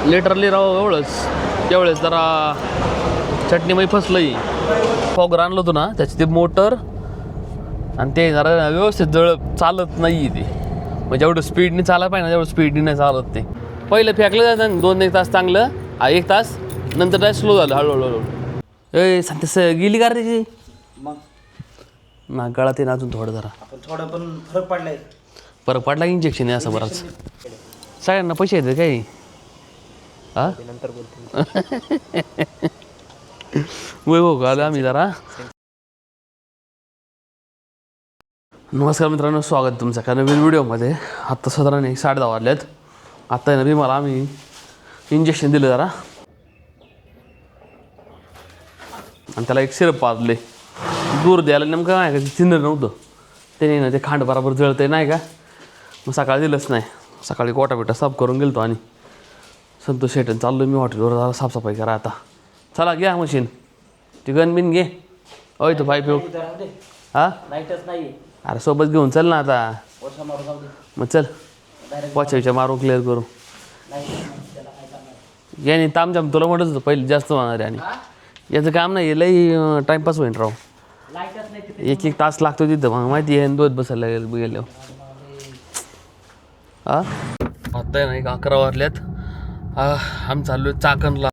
Literally राव एवढंच त्यावेळेस जरा चटणीमध्ये फसलंही फॉगर आणलं होतं ना त्याची ते मोटर आणि ते जरा व्यवस्थित चालत नाही ते म्हणजे जेवढं स्पीडने चालायला पाहिजे ना तेवढं स्पीडने नाही चालत ते पहिलं फेकलं जातं 2-1 तास चांगलं 1 तास नंतर काय स्लो झालं हळूहळू सांगते गेली का रे त्याची मग ना गळात आहे ना अजून थोडं जरा थोडं पण फरक पडलाय इंजेक्शन आहे असं बराच सगळ्यांना पैसे येतात काही हा नंतर बोलतो हो आलो आम्ही जरा नमस्कार मित्रांनो स्वागत तुमचं का नवीन व्हिडिओमध्ये आत्ता साधारण 10:30 वाजल्यात आत्ता आहे ना मला आम्ही इंजेक्शन दिलं जरा आणि त्याला एक सिरप पाजले दूर द्यायला नेमकं नाही का चिन्ह नव्हतं त्याने ना ते खांड बरोबर जळते नाही का मग सकाळी दिलंच नाही सकाळी गोटा साफ करून गेलतो आणि संतोष शेटन चाललो मी हॉटेलवर जरा साफसफाई करा आता चला घ्या मशीन ती गनबिन घे होय तो पाईप येऊ हां नाही अरे सोबत घेऊन चल ना आता मग चल पोचायच्या मारू क्लिअर करू याने तामजाम तुला म्हटत होतं पहिले जास्त होणार आहे आणि याचं काम नाही लई टाईमपास होईन राव 1-1 तास लागतो तिथं मग माहिती आहे दोन बसायला गेलो हां आता आहे ना 11 वाजल्यात आम्ही चाललो आहे चाकणला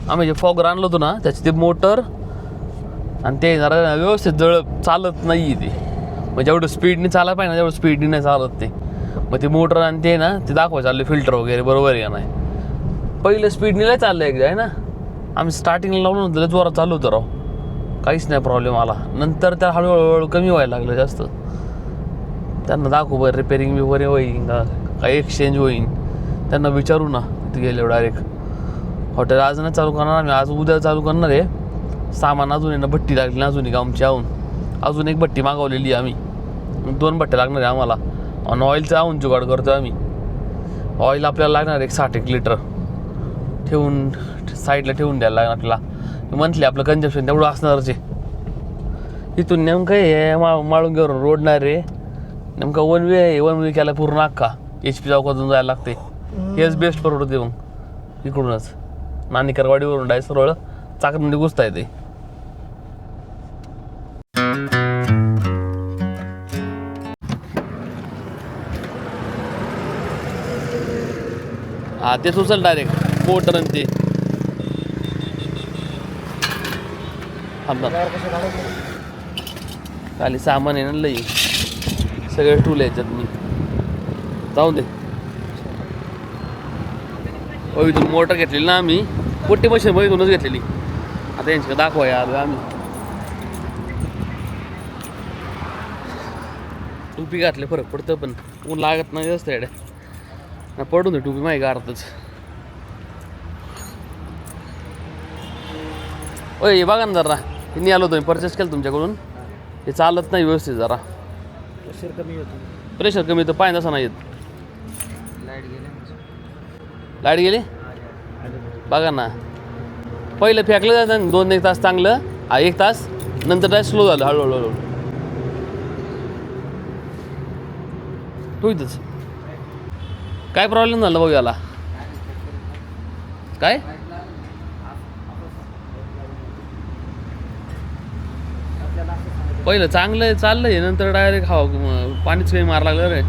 आम्ही जे फॉगर आणलं होतं ना त्याची ते मोटर आणि ते जरा व्यवस्थित चालत नाही ते म्हणजे जेवढं स्पीडने चालायला पाहिजे ना तेवढं स्पीडने नाही चालत ते मग ते मोटर आणि ते ना ते दाखवायचं चाललं फिल्टर वगैरे बरोबर आहे का नाही पहिलं स्पीडने लय चाललं एकदा आहे ना आम्ही स्टार्टिंगला लावलं नव्हतं लय जोरात चालू होतं राव काहीच नाही प्रॉब्लेम आला नंतर त्या हळूहळू कमी व्हायला लागलं जास्त त्यांना दाखवू बरं रिपेरिंग वगैरे होईन का काही एक्सचेंज होईन त्यांना विचारू ना तिथे गेले डायरेक्ट हॉटेल आज नाही चालू करणार आम्ही आज उद्या चालू करणार आहे सामान अजून ना भट्टी लागली ना अजून एक आमची अजून एक भट्टी मागवलेली आहे आम्ही 2 भट्ट्या लागणार आहे आम्हाला आणि ऑइलचं आहून जुगाड करतो आम्ही ऑइल आपल्याला लागणार 60 लिटर ठेवून साईडला ठेवून द्यायला लागणार आपल्याला मंथली आपलं कन्झम्पशन तेवढं असणारच आहे इथून नेमकं हे माळुंग्यावरून रोड नाही रे नेमका वन वे केला पूर्ण अख्खा HP चौकातून जायला लागते हेच बेस्ट परवडते मग इकडूनच नानिकरवाडीवरून डाय सरळ चाकणमध्ये घुसता येते हा तेच उचल डायरेक्ट मोटर आणि ते खाली सामान आहे ना लई सगळे टूल याच्यात मी जाऊन दे इथून मोटर घेतलेली ना आम्ही मोठी मशीन इथूनच घेतलेली आता यांच्याकडे दाखवाय आलो आम्ही टोपी घातले फरक पडतं पण ऊन लागत नाही जास्त एवढ्या ना पडून दे टोपी माही गारतच ओय बघा ना जरा मी आलो होतो मी परचेस केलं तुमच्याकडून हे चालत नाही व्यवस्थित जरा प्रेशर कमी येतं पाय तसा नाही येत लाईट गेली बघा ना पहिलं फेकलं जातं 2-1 तास चांगलं 1 तास नंतर काय स्लो झालं हळूहळू तू इथंच काय प्रॉब्लेम झाला भाऊ याला काय पहिलं चांगलं चाललंय नंतर डायरेक्ट पाणीच काही मार लागलं रे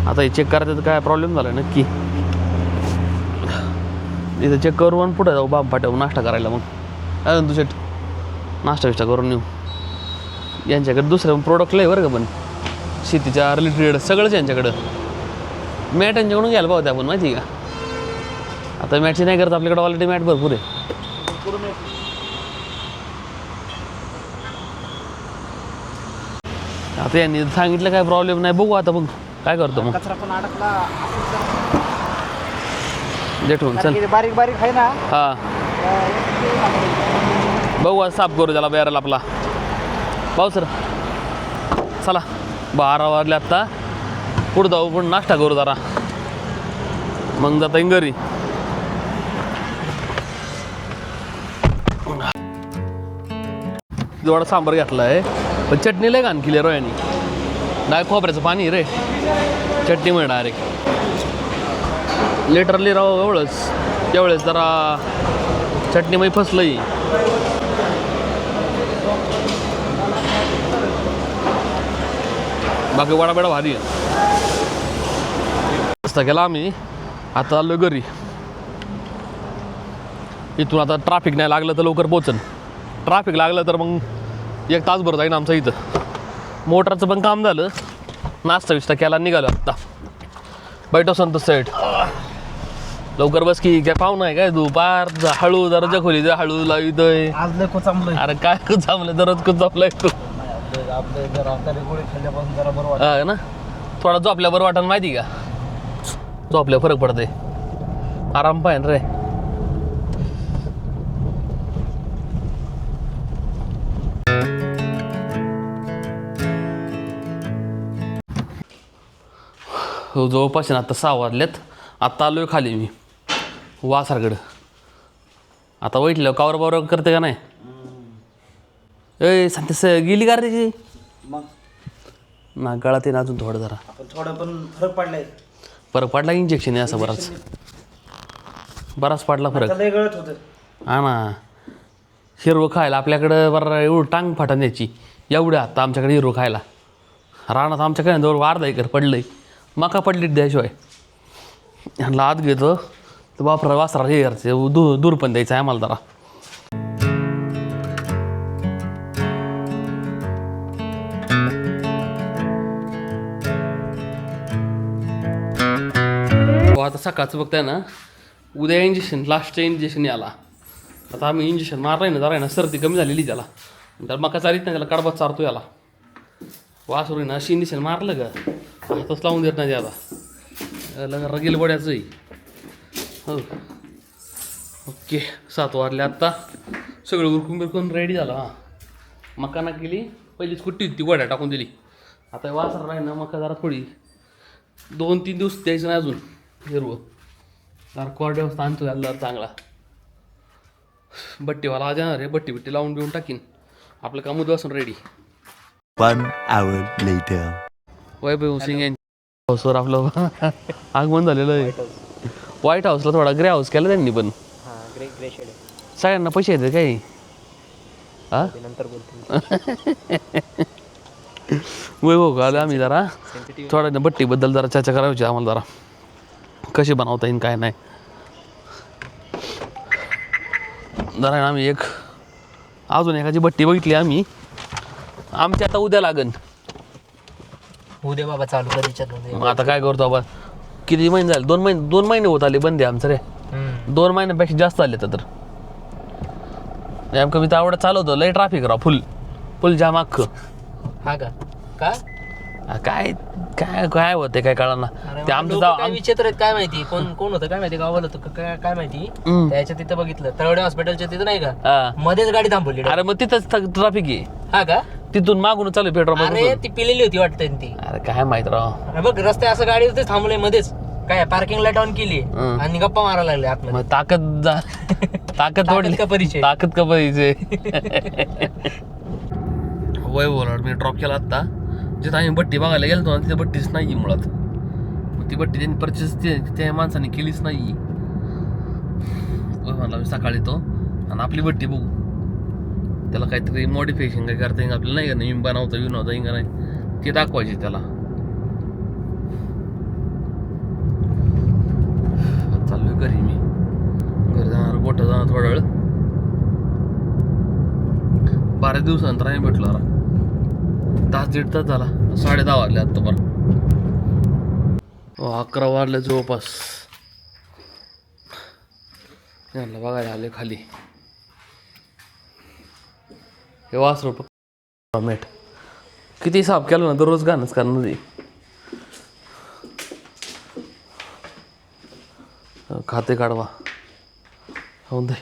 आता हे चेक करायचं काय प्रॉब्लेम झाला नक्की इथं चेक करून पुढे जाऊ बाप फाट्यावर नाश्ता करायला मग अजून तुझ्या नाश्ता विष्टा करून येऊ यांच्याकडे दुसरं प्रोडक्ट लय बरं का पण शेतीच्या रिलेटेड सगळंच यांच्याकडं मॅट यांच्याकडून घ्यायला पाहते आपण माहिती आहे का आता मॅटची नाही करत आपल्याकडे ऑलरेडी मॅट भरपूर आहे आता यांनी सांगितलं काय प्रॉब्लेम नाही बघू आता मग काय करतो मग कचरा पण अडकला जेठून चल बारीक आहे ना हां बघू आज साफ करू त्याला बॅरल आपला भाऊ सर चला 12 वाजले आत्ता पुढं जाऊ पण नाश्ता करू जरा मग जाता येईन घरी थोडा सांबार घेतला आहे पण चटणी लय घाण केली रोयानी नाही खोबऱ्याचं पाणी रे, चटणी मिळ डायरेक्ट लिटरली राव एवढंच. त्यावेळेस जरा चटणीमध्ये फसलंही. बाकी वडा बेडा भारी आहे. रस्ता केला आम्ही, आता आलो घरी. इथून आता ट्रॅफिक नाही लागलं तर लवकर पोचन. ट्रॅफिक लागलं तर मग 1 तासभर जाईन आमचं इथं. मोटरचं पण काम झालं, नाश्ता विस्ता केला, निघालो आत्ता. बैठो संत सेट. लवकर बस की, काय पाहुणं आहे काय तू? पार हळू जरा जखोली दे, हळू लावितोय. आज लय कोचामलंय. अरे काय कुचामलं, दररोज कुचामलंय तू. आपलं जरा आता गोळी खाल्ल्यापासून जरा बरं वाटतं. हा ना, थोडा झोपल्या बरं वाटण माहिती का? झोपल्या फरक पडते, आराम पाहिजे रे. जवळपास ना आता 6 वाजल्यात. आत्ता आलोय खाली मी वासारकडं. आता बैठलं कावर बावर करते का नाही? ए सांगते गेली का रे त्याची? मग ना गळात आहे ना अजून थोडं जरा. आपण थोडं पण फरक पडलाय. फरक पडला, इंजेक्शन आहे असं बराच पडला फरक. लय गळत होतं. हा ना, हिरवं खायला आपल्याकडं बरं एवढं टांग फाटा न्यायची एवढं. आता आमच्याकडे हिरवं खायला रानात आमच्याकडे जवळ 1/2 एकर पडलंय. मका पडली द्याशिवाय ह्यांना आत घेतो तर बापरा वासरा हे घरचे दूर पण द्यायचं आहे आम्हाला जरा. आता सकाळचं बघताय ना, उद्या इंजेक्शन, लास्टचं इंजेक्शन याला. आता आम्ही इंजेक्शन मारलाय ना, जरा ना सर्दी कमी झालेली त्याला. तर मका चालीत नाही, त्याला कडबात चारतो याला. वासरू ना अशी इंजेक्शन मारलं का हातच लावून देत नाही त्याला. रगेल बड्याचंही. हो ओके, 7 वाजले आत्ता. सगळं उरकून बिरकून रेडी झालं. हां, मकाना केली पहिली स्कुट्टी ती वड्या टाकून दिली. आता वासरा राही ना, मका जरा थोडी 2-3 दिवस द्यायचं नाही अजून हिरवं. जरा कोरड्या व्यवस्था आणतो याला चांगला. बट्टीवाला आज येणार आहे, बट्टी लावून बिवून टाकीन. आपलं काम उद्या असून रेडी. 1 hour later. वैभव सिंग यांच्या हाऊसवर आपलं आगमन झालेलं आहे. व्हाईट हाऊसला थोडा ग्रे हाऊस केला त्यांनी पण. हां, ग्रे ग्रे शेड आहे. सगळ्यांना पैसे येते काही. हा ते नंतर बोलतो. वैभव आलं आम्ही जरा थोडा ना बट्टीबद्दल जरा चर्चा करायची आम्हाला. जरा कशी बनवता येईल काय नाही. जरा आम्ही अजून एखादी बट्टी बघितली आम्ही. आमची आता उद्या लागन. उद्या बाबा चालू करायच्या. मग आता काय करतो बाबा, किती महिने झाले? 2 महिने होत आले बंदे आमचं रे. 2 महिन्यापेक्षा जास्त आले तर नेमकं मी तर आवडत चालवतो. लय ट्रॅफिक राव, फुल जाम अख्खं. हा का? का काय काय काय होते काय कळाना. ते आमचं विचित्र आहेत काय माहिती. कोण होतं काय माहिती, गावाला होतं काय माहिती. त्याच्या तिथं बघितलं, तळवडे हॉस्पिटलच्या तिथं नाही का, मध्येच गाडी थांबवली. अरे मग तिथंच ट्रॅफिक आहे. हा का? तिथून मागून चालू पेट्रोल. अरे ती पिलेली होती वाटतं ती. अरे काय माहित राव. अरे बघ रस्ते असं गाडी होते थांबले मध्येच. काय पार्किंग लाईट ऑन केली आणि गप्पा मारायला लागले आतमध्ये. मग ताकद ताकद का परिचय. ताकद का परिचय. वय बोला मी ड्रॉप केला आता. जिथं आम्ही बट्टी बघायला गेलो ना, तिथे बट्टीच नाही मुळात. ती बट्टी त्यांनी परचेस त्या माणसाने केलीच नाही. म्हणला मी सकाळी येतो आणि आपली बट्टी बघू. त्याला काहीतरी मॉडिफिकेशन काय करता येईल आपल्याला, नाही का, नवीन बनवता येईल का नाही ते दाखवायचे त्याला. चाललोय घरी मी. घरी जाणार, गोठा जाणार थोडा वेळ. 12 दिवसानंतर आम्ही भेटलो. 10-1.5 तास झाला. 10:30 वाजले आत्ता पण. 11 वाजले जवळपास. यांना बघायला आले खाली. हे वासरू टॉमेट किती साफ केलं ना दररोज गाणंच करणार. खाते काढवा होऊन दे.